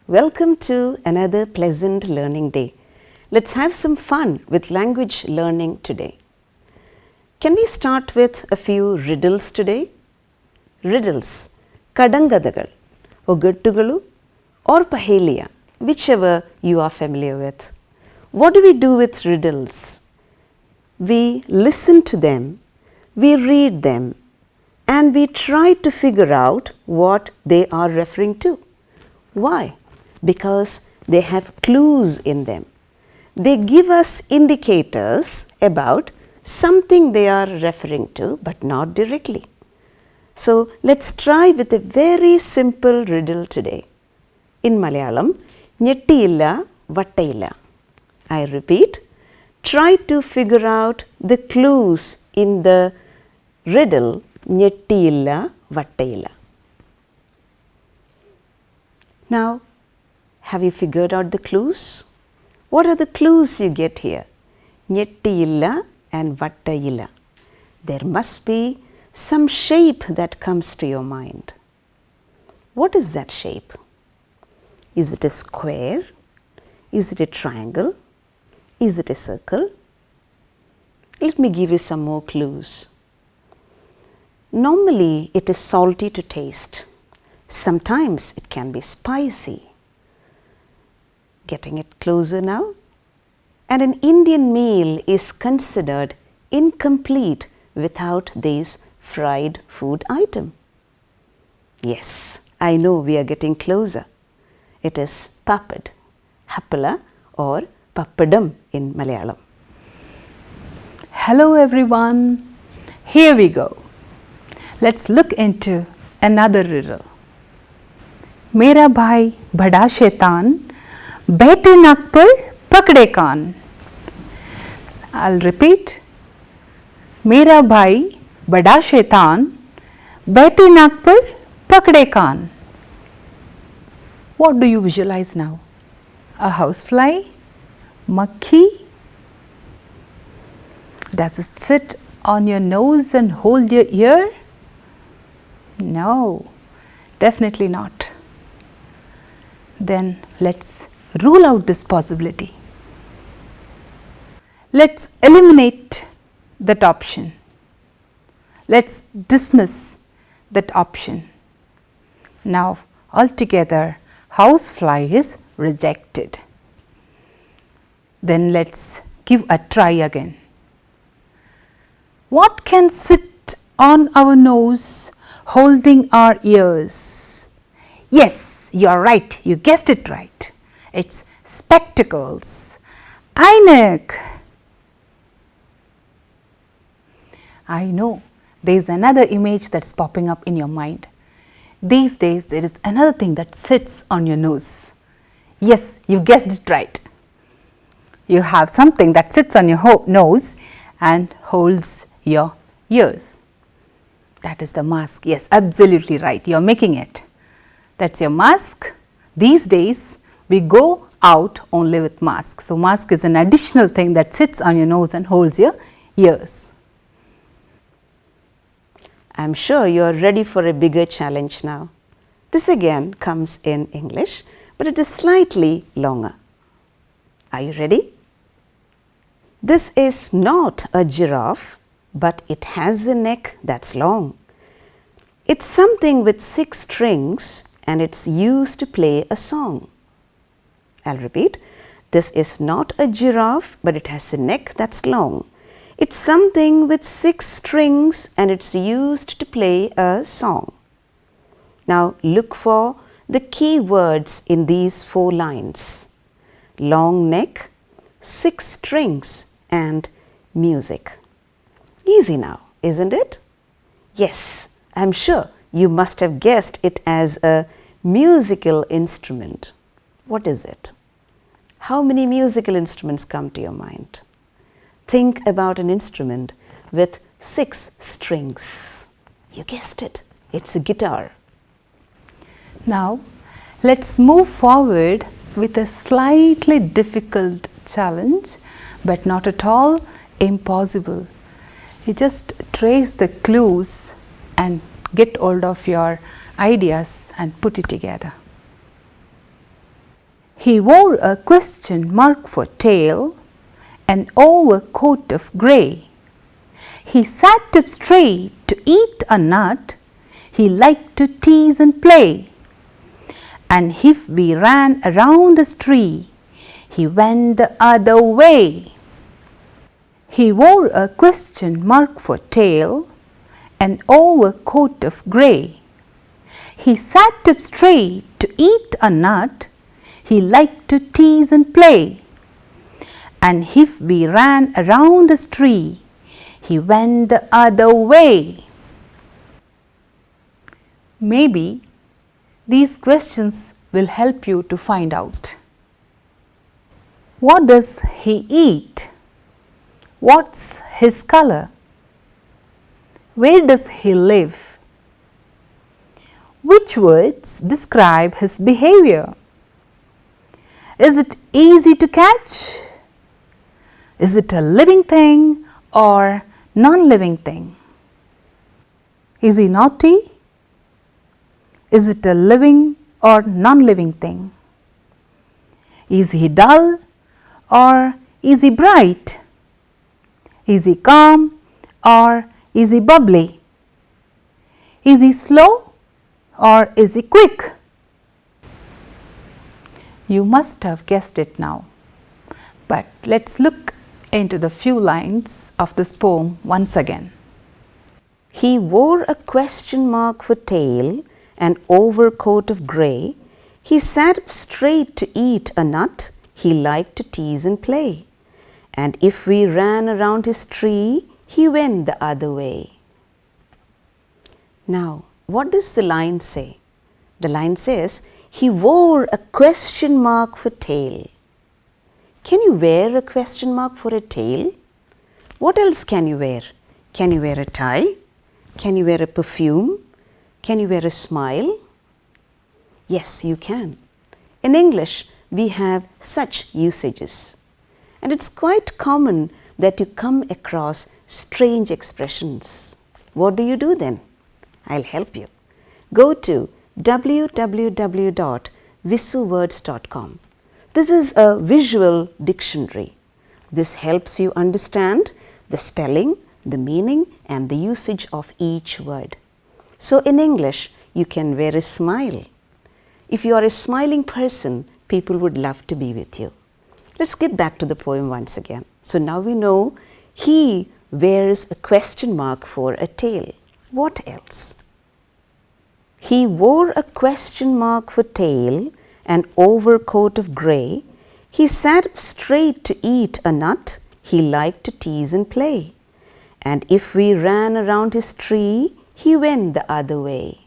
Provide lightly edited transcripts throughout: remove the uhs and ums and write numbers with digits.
Welcome to another pleasant learning day. Let's have some fun with language learning today. Can we start with a few riddles today? Riddles, kadangadagal, ogattugalu or pahelia, whichever you are familiar with. What do we do with riddles? We listen to them, we read them, and we try to figure out what they are referring to. Why? Because they have clues in them. They give us indicators about something they are referring to, but not directly. So let's try with a very simple riddle today. In Malayalam, Nyettiyilla Vattayilla. I repeat, try to figure out the clues in the riddle Nyettiyilla Vattayilla. Now, have you figured out the clues? What are the clues you get here? Nyettiyilla and Vattayilla. There must be some shape that comes to your mind. What is that shape? Is it a square? Is it a triangle? Is it a circle? Let me give you some more clues. Normally, it is salty to taste. Sometimes it can be spicy. Getting it closer now? And an Indian meal is considered incomplete without this fried food item. Yes, I know we are getting closer. It is papad, happala or pappadam in Malayalam. Hello everyone, here we go. Let's look into another riddle. मेरा भाई बड़ा शैतान बैठे नाक पर पकड़े कान. I'll repeat. मेरा भाई बड़ा शैतान बैठे नाक पर पकड़े कान. What do you visualize now? A housefly? Makhi? Does it sit on your nose and hold your ear? No, definitely not. Then let's rule out this possibility. Let's eliminate that option. Let's dismiss that option. Now, altogether, housefly is rejected. Then let's give a try again. What can sit on our nose holding our ears? Yes, you are right. You guessed it right. It's spectacles. Einek. I know there is another image that's popping up in your mind. These days there is another thing that sits on your nose. Yes, you guessed it right. You have something that sits on your nose and holds your ears. That is the mask. Yes, absolutely right. You are making it. That's your mask. These days we go out only with mask. So, mask is an additional thing that sits on your nose and holds your ears. I am sure you are ready for a bigger challenge now. This again comes in English, but it is slightly longer. Are you ready? This is not a giraffe, but it has a neck that's long. It's something with 6 strings and it's used to play a song. I'll repeat. This is not a giraffe, but it has a neck that's long. It's something with 6 strings and it's used to play a song. Now look for the key words in these 4 lines. Long neck, 6 strings and music. Easy now, isn't it? Yes, I'm sure you must have guessed it as a musical instrument. What is it? How many musical instruments come to your mind? Think about an instrument with 6 strings. You guessed it, it's a guitar. Now, let's move forward with a slightly difficult challenge, but not at all impossible. You just trace the clues and get hold of your ideas and put it together. He wore a question mark for tail, an overcoat of grey. He sat up straight to eat a nut. He liked to tease and play. And if we ran around his tree, he went the other way. He wore a question mark for tail, an overcoat of grey. He sat up straight to eat a nut. He liked to tease and play. And if we ran around his tree, he went the other way. Maybe these questions will help you to find out. What does he eat? What's his color? Where does he live? Which words describe his behavior? Is it easy to catch? Is it a living thing or non-living thing? Is he naughty? Is it a living or non-living thing? Is he dull or is he bright? Is he calm or is he bubbly? Is he slow or is he quick? You must have guessed it now, but let's look into the few lines of this poem once again. He wore a question mark for tail, an overcoat of grey. He sat up straight to eat a nut. He liked to tease and play. And if we ran around his tree, he went the other way. Now, what does the line say? The line says, he wore a question mark for tail. Can you wear a question mark for a tail? What else can you wear? Can you wear a tie? Can you wear a perfume? Can you wear a smile? Yes, you can. In English, we have such usages. And it's quite common that you come across strange expressions. What do you do then? I'll help you. Go to www.visuwords.com. This is a visual dictionary. This helps you understand the spelling, the meaning and the usage of each word. So in English, you can wear a smile. If you are a smiling person, people would love to be with you. Let's get back to the poem once again. So now we know he wears a question mark for a tail. What else? He wore a question mark for tail, an overcoat of grey. He sat up straight to eat a nut. He liked to tease and play. And if we ran around his tree, he went the other way.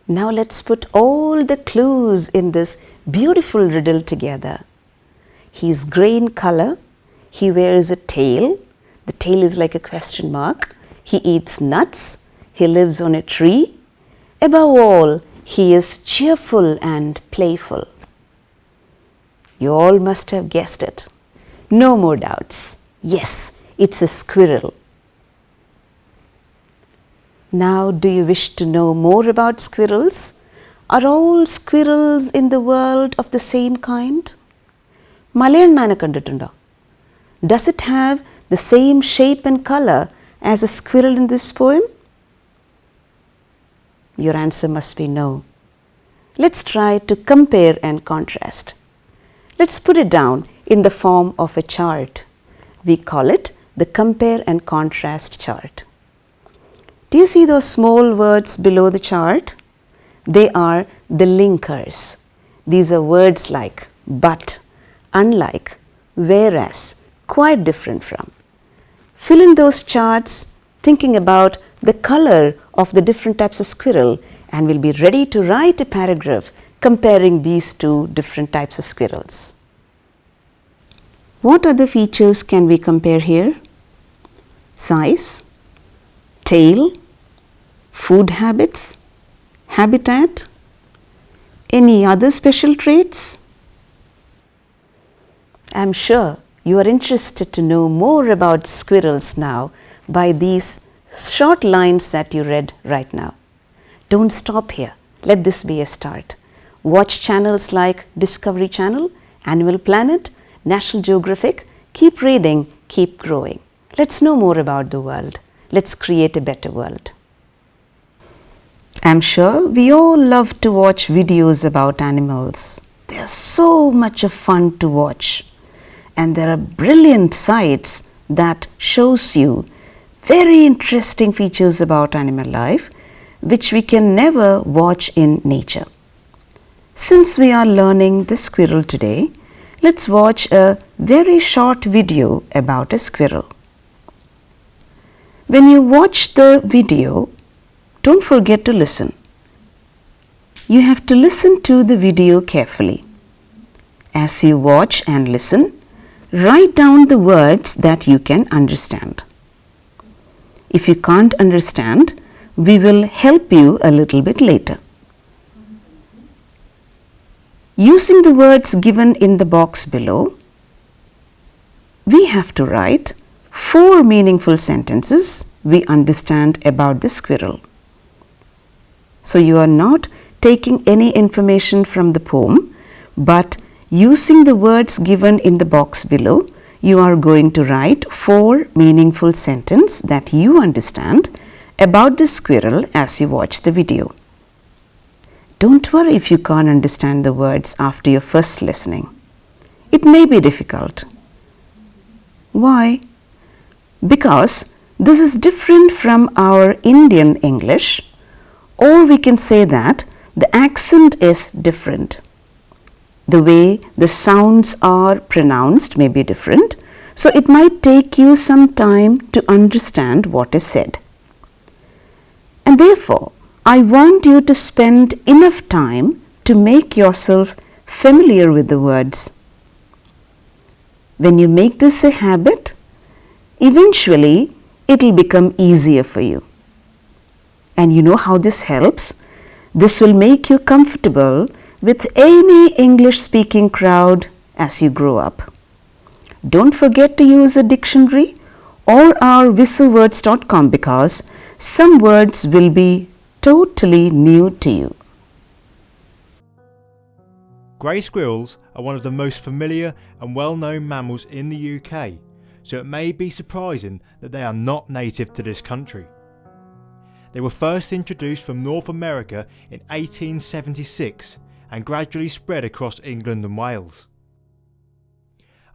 Now let's put all the clues in this beautiful riddle together. He's grey in color. He wears a tail. The tail is like a question mark. He eats nuts. He lives on a tree. Above all, he is cheerful and playful. You all must have guessed it. No more doubts. Yes, it's a squirrel. Now, do you wish to know more about squirrels? Are all squirrels in the world of the same kind? Malayanana kandittundo? Does it have the same shape and color as a squirrel in this poem? Your answer must be no. Let's try to compare and contrast. Let's put it down in the form of a chart. We call it the compare and contrast chart. Do you see those small words below the chart? They are the linkers. These are words like but, unlike, whereas, quite different from. Fill in those charts thinking about the color of the different types of squirrel and we'll be ready to write a paragraph comparing these two different types of squirrels. What other features can we compare here? Size, tail, food habits, habitat, any other special traits? I'm sure you are interested to know more about squirrels now by these short lines that you read right now. Don't stop here. Let this be a start. Watch channels like Discovery Channel, Animal Planet, National Geographic. Keep reading, keep growing. Let's know more about the world. Let's create a better world. I'm sure we all love to watch videos about animals. They are so much of fun to watch. And there are brilliant sites that shows you very interesting features about animal life which we can never watch in nature. Since we are learning the squirrel today, let's watch a very short video about a squirrel. When you watch the video, don't forget to listen. You have to listen to the video carefully. As you watch and listen, write down the words that you can understand. If you can't understand, we will help you a little bit later. Using the words given in the box below, we have to write 4 meaningful sentences we understand about the squirrel. So you are not taking any information from the poem, but using the words given in the box below, you are going to write 4 meaningful sentences that you understand about the squirrel as you watch the video. Don't worry if you can't understand the words after your first listening. It may be difficult. Why? Because this is different from our Indian English, or we can say that the accent is different. The way the sounds are pronounced may be different, so it might take you some time to understand what is said. And therefore, I want you to spend enough time to make yourself familiar with the words. When you make this a habit, eventually it will become easier for you. And you know how this helps? This will make you comfortable with any English speaking crowd as you grow up. Don't forget to use a dictionary or our visuwords.com because some words will be totally new to you. Grey squirrels are one of the most familiar and well-known mammals in the UK, so it may be surprising that they are not native to this country. They were first introduced from North America in 1876 and gradually spread across England and Wales.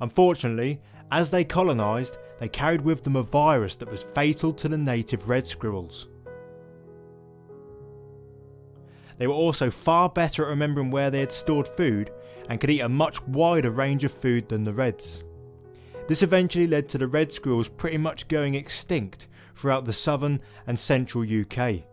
Unfortunately, as they colonised, they carried with them a virus that was fatal to the native red squirrels. They were also far better at remembering where they had stored food and could eat a much wider range of food than the reds. This eventually led to the red squirrels pretty much going extinct throughout the southern and central UK.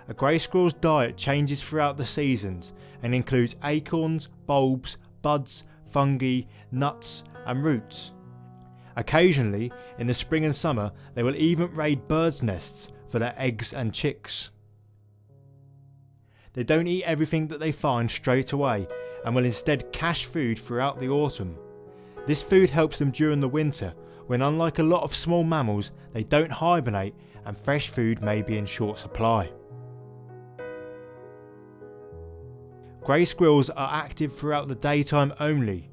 A grey squirrel's diet changes throughout the seasons and includes acorns, bulbs, buds, fungi, nuts and roots. Occasionally, in the spring and summer, they will even raid birds' nests for their eggs and chicks. They don't eat everything that they find straight away and will instead cache food throughout the autumn. This food helps them during the winter when, unlike a lot of small mammals, they don't hibernate and fresh food may be in short supply. Grey squirrels are active throughout the daytime only.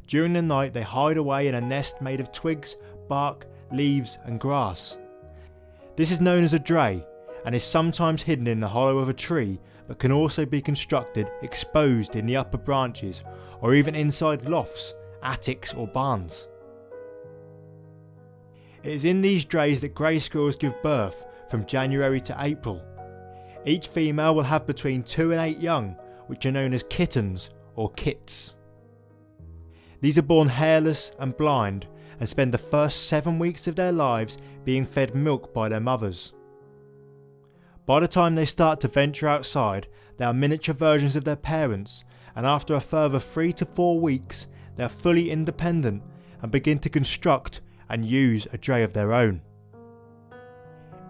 During the night they hide away in a nest made of twigs, bark, leaves and grass. This is known as a dray and is sometimes hidden in the hollow of a tree, but can also be constructed exposed in the upper branches or even inside lofts, attics or barns. It is in these drays that grey squirrels give birth from January to April. Each female will have between 2 and 8 young, which are known as kittens or kits. These are born hairless and blind and spend the first 7 weeks of their lives being fed milk by their mothers. By the time they start to venture outside, they are miniature versions of their parents, and after a further 3 to 4 weeks, they are fully independent and begin to construct and use a dray of their own.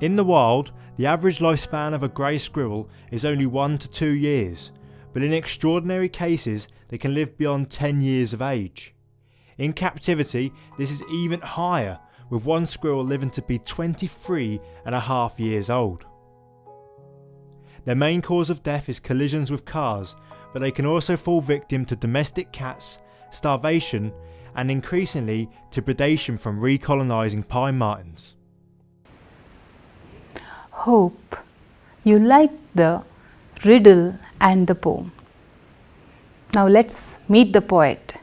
In the wild, the average lifespan of a grey squirrel is only 1 to 2 years, but in extraordinary cases they can live beyond 10 years of age. In captivity, this is even higher, with one squirrel living to be 23.5 years old. Their main cause of death is collisions with cars, but they can also fall victim to domestic cats, starvation, and increasingly to predation from recolonising pine martens. Hope you like the riddle and the poem. Now let's meet the poet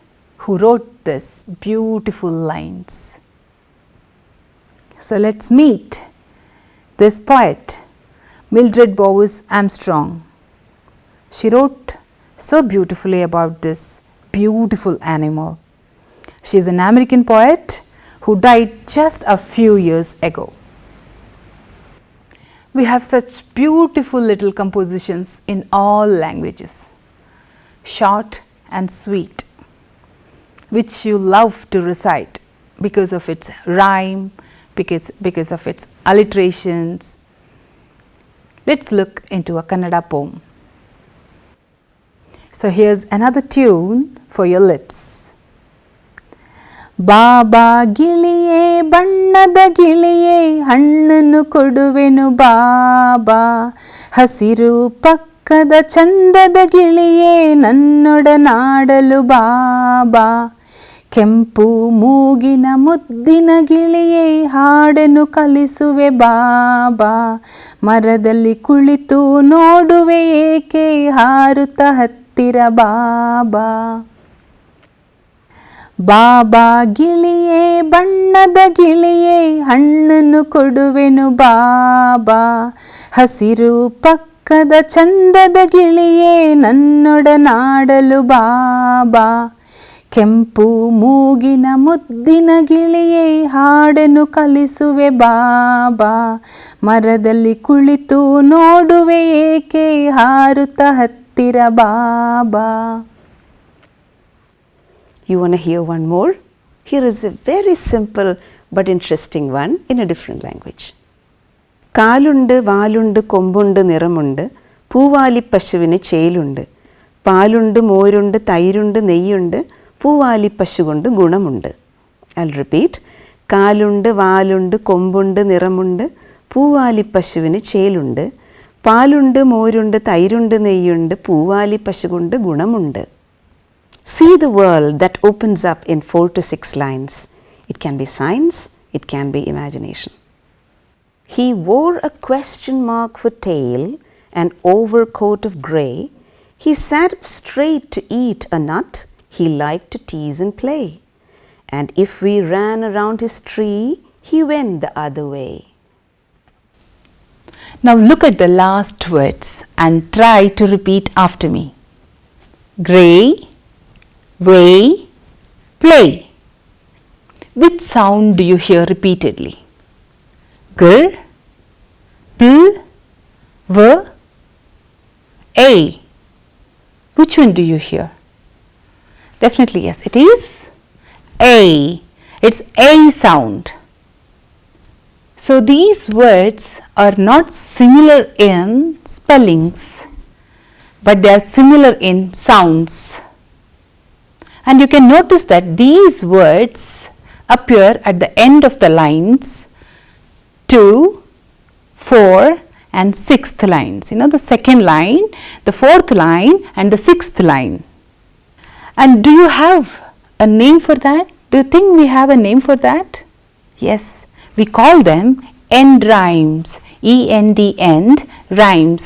who wrote these beautiful lines. So let's meet this poet, Mildred Bowes Armstrong. She wrote so beautifully about this beautiful animal. She is an American poet who died just a few years ago. We have such beautiful little compositions in all languages, short and sweet, which you love to recite because of its rhyme, because of its alliterations. Let's look into a Kannada poem. So here's another tune for your lips. ಬಾಬಾ ಗಿಳಿಯೇ ಬಣ್ಣದ ಗಿಳಿಯೇ ಹಣ್ಣನ್ನು ಕೊಡುವೆನು ಬಾಬಾ ಹಸಿರು ಪಕ್ಕದ ಚಂದದ ಗಿಳಿಯೇ ನನ್ನೊಡನಾಡಲು ಬಾಬಾ ಕೆಂಪು ಮೂಗಿನ ಮುದ್ದಿನ ಗಿಳಿಯೇ ಹಾಡನ್ನು ಕಲಿಸುವೆ ಬಾಬಾ ಮರದಲ್ಲಿ ಕುಳಿತು ನೋಡುವೆ ಏಕೆ ಹಾರುತ್ತ ಹತ್ತಿರ ಬಾಬಾ ಬಾಬಾ ಗಿಳಿಯೇ ಬಣ್ಣದ ಗಿಳಿಯೇ ಹಣ್ಣನ್ನು ಕೊಡುವೆನು ಬಾಬಾ ಹಸಿರು ಪಕ್ಕದ ಚಂದದ ಗಿಳಿಯೇ ನನ್ನೊಡನಾಡಲು ಬಾಬಾ ಕೆಂಪು ಮೂಗಿನ ಮುದ್ದಿನ ಗಿಳಿಯೇ ಹಾಡನ್ನು ಕಲಿಸುವೆ ಬಾಬಾ ಮರದಲ್ಲಿ ಕುಳಿತು ನೋಡುವೆ ಏಕೆ ಹಾರುತ್ತ ಹತ್ತಿರ ಬಾಬಾ. You want to hear one more? Here is a very simple but interesting one in a different language. കാലുണ്ട് വാലുണ്ട് കൊമ്പുണ്ട് നിറമുണ്ട് പൂവാലി പശുവിന് ചേലുണ്ട് പാലുണ്ട് മോരുണ്ട് തൈരുണ്ട് നെയ്യുണ്ട് പൂവാലി പശു കൊണ്ട് ഗുണമുണ്ട്. I'll repeat. കാലുണ്ട് വാലുണ്ട് കൊമ്പുണ്ട് നിറമുണ്ട് പൂവാലി പശുവിന് ചേലുണ്ട് പാലുണ്ട് മോരുണ്ട് തൈരുണ്ട് നെയ്യുണ്ട് പൂവാലി പശു കൊണ്ട് ഗുണമുണ്ട്. See the world that opens up in 4 to 6 lines. It can be science, it can be imagination. He wore a question mark for tail, an overcoat of grey. He sat up straight to eat a nut. He liked to tease and play. And if we ran around his tree, he went the other way. Now look at the last words and try to repeat after me. Grey, way, play. Which sound do you hear repeatedly? Gr, pl, v, a. Which one do you hear? Definitely yes, it is a. It's a sound. So these words are not similar in spellings, but they are similar in sounds. And you can notice that these words appear at the end of the lines 2, 4 and 6th lines. You know, the second line, the 4th line and the 6th line. And do you have a name for that? Do you think we have a name for that? Yes, we call them end rhymes. E-N-D, end rhymes.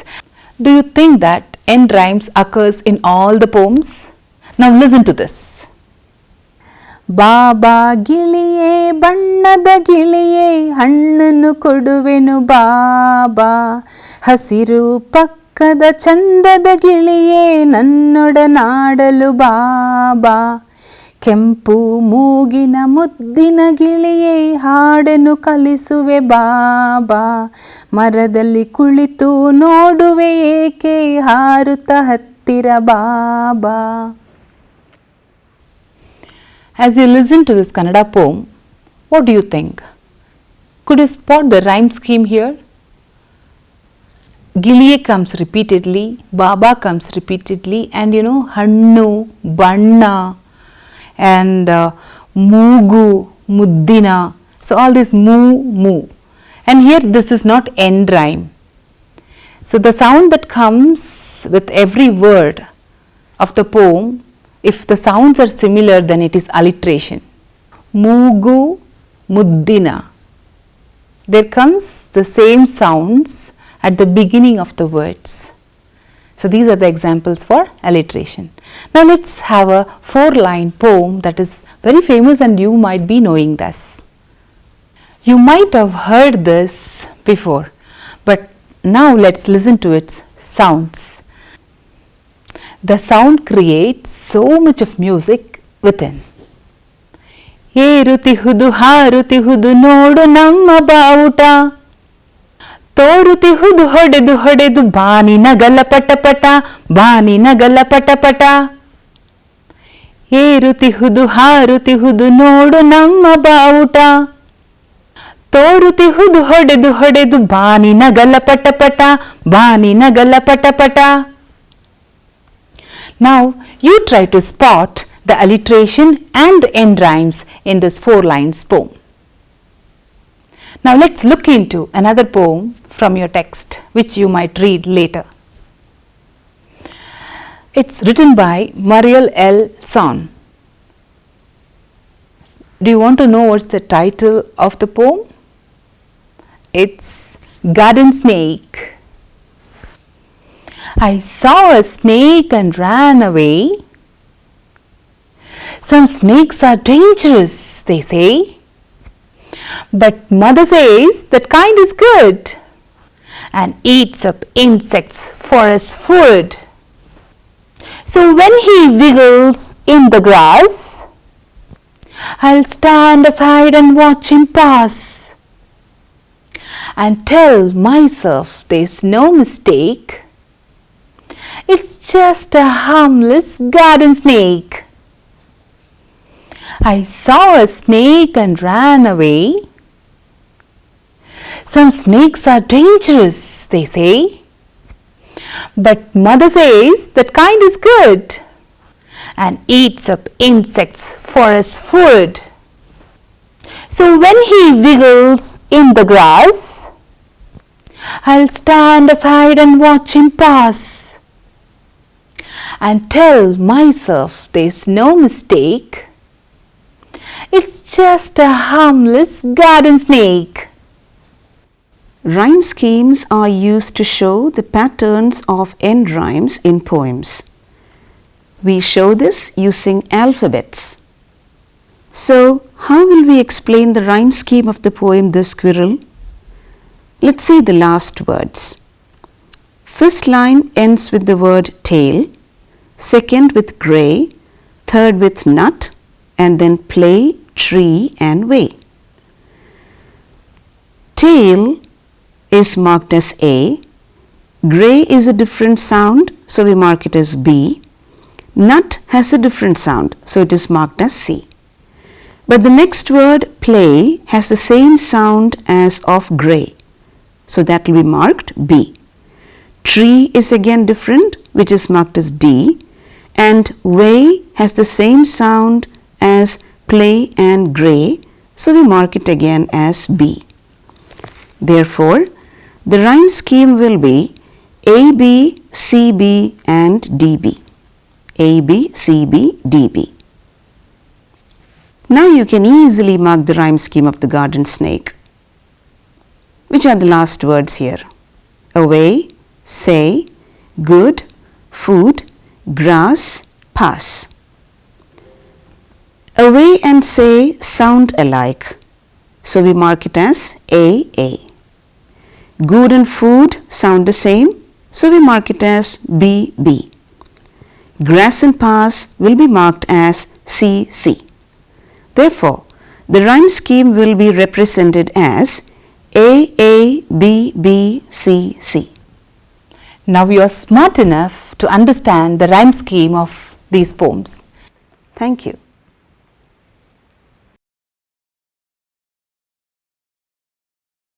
Do you think that end rhymes occurs in all the poems? Now listen to this. ಬಾಬಾ ಗಿಳಿಯೇ ಬಣ್ಣದ ಗಿಳಿಯೇ ಹಣ್ಣನ್ನು ಕೊಡುವೆನು ಬಾಬಾ ಹಸಿರು ಪಕ್ಕದ ಚಂದದ ಗಿಳಿಯೇ ನನ್ನೊಡನಾಡಲು ಬಾಬಾ ಕೆಂಪು ಮೂಗಿನ ಮುದ್ದಿನ ಗಿಳಿಯೇ ಹಾಡನ್ನು ಕಲಿಸುವೆ ಬಾಬಾ ಮರದಲ್ಲಿ ಕುಳಿತು ನೋಡುವೆ ಏಕೆ ಹಾರುತ್ತ ಹತ್ತಿರ ಬಾಬಾ. As you listen to this Kannada poem, what do you think? Could you spot the rhyme scheme here? Giliye comes repeatedly, Baba comes repeatedly, and you know, Hannu, Banna, and Moogu, Muddina. So all this moo, moo. And here this is not end rhyme. So the sound that comes with every word of the poem, if the sounds are similar, then it is alliteration. Mugu, muddina. There comes the same sounds at the beginning of the words. So these are the examples for alliteration. Now let's have a 4-line poem that is very famous and you might be knowing this. You might have heard this before, but now let's listen to its sounds. The sound creates so much of music within. ಏರುತಿಹುದು ಹಾರುತಿಹುದು ನೋಡು ನಮ್ಮ ಬಾವುಟ, ತೋರುತಿಹುದು ಹೊಡೆದು ಹೊಡೆದು ಬಾನಿನ ಗಲ ಪಟಪಟ, ಬಾನಿನ ಗಲ ಪಟಪಟ. ಏರುತಿಹುದು ಹಾರುತಿಹುದು ನೋಡು ನಮ್ಮ ಬಾವುಟ, ತೋರುತಿಹುದು ಹೊಡೆದು ಹೊಡೆದು ಬಾನಿನ ಗಲ ಪಟಪಟ, ಬಾನಿನ ಗಲ ಪಟಪಟ. Now you try to spot the alliteration and end rhymes in this 4-line poem. Now let's look into another poem from your text which you might read later. It's written by Mariel L. Son. Do you want to know what's the title of the poem? It's Garden Snake. I saw a snake and ran away. Some snakes are dangerous, they say. But mother says that kind is good and eats up insects for his food. So when he wiggles in the grass, I'll stand aside and watch him pass and tell myself there's no mistake. It's just a harmless garden snake. I saw a snake and ran away. Some snakes are dangerous, they say. But mother says that kind is good and eats up insects for his food. So when he wiggles in the grass, I'll stand aside and watch him pass and tell myself there's no mistake. It's just a harmless garden snake. Rhyme schemes are used to show the patterns of end rhymes in poems. We show this using alphabets. So, how will we explain the rhyme scheme of the poem The Squirrel? Let's see the last words. First line ends with the word tail, second with grey, third with nut, and then play, tree and way. Tail is marked as A, grey is a different sound, so we mark it as B. Nut has a different sound, so it is marked as C. But the next word play has the same sound as of grey, so that will be marked B. Tree is again different, which is marked as D, and way has the same sound as play and grey, so we mark it again as B. Therefore, the rhyme scheme will be AB, CB and DB. AB, CB, DB. Now you can easily mark the rhyme scheme of the garden snake. Which are the last words here? Away, say, good, food, grass, pass. Away and say sound alike, so we mark it as AA. Good and food sound the same, so we mark it as BB. Grass and pass will be marked as CC. Therefore, the rhyme scheme will be represented as AABBCC. Now you are smart enough to understand the rhyme scheme of these poems. Thank you.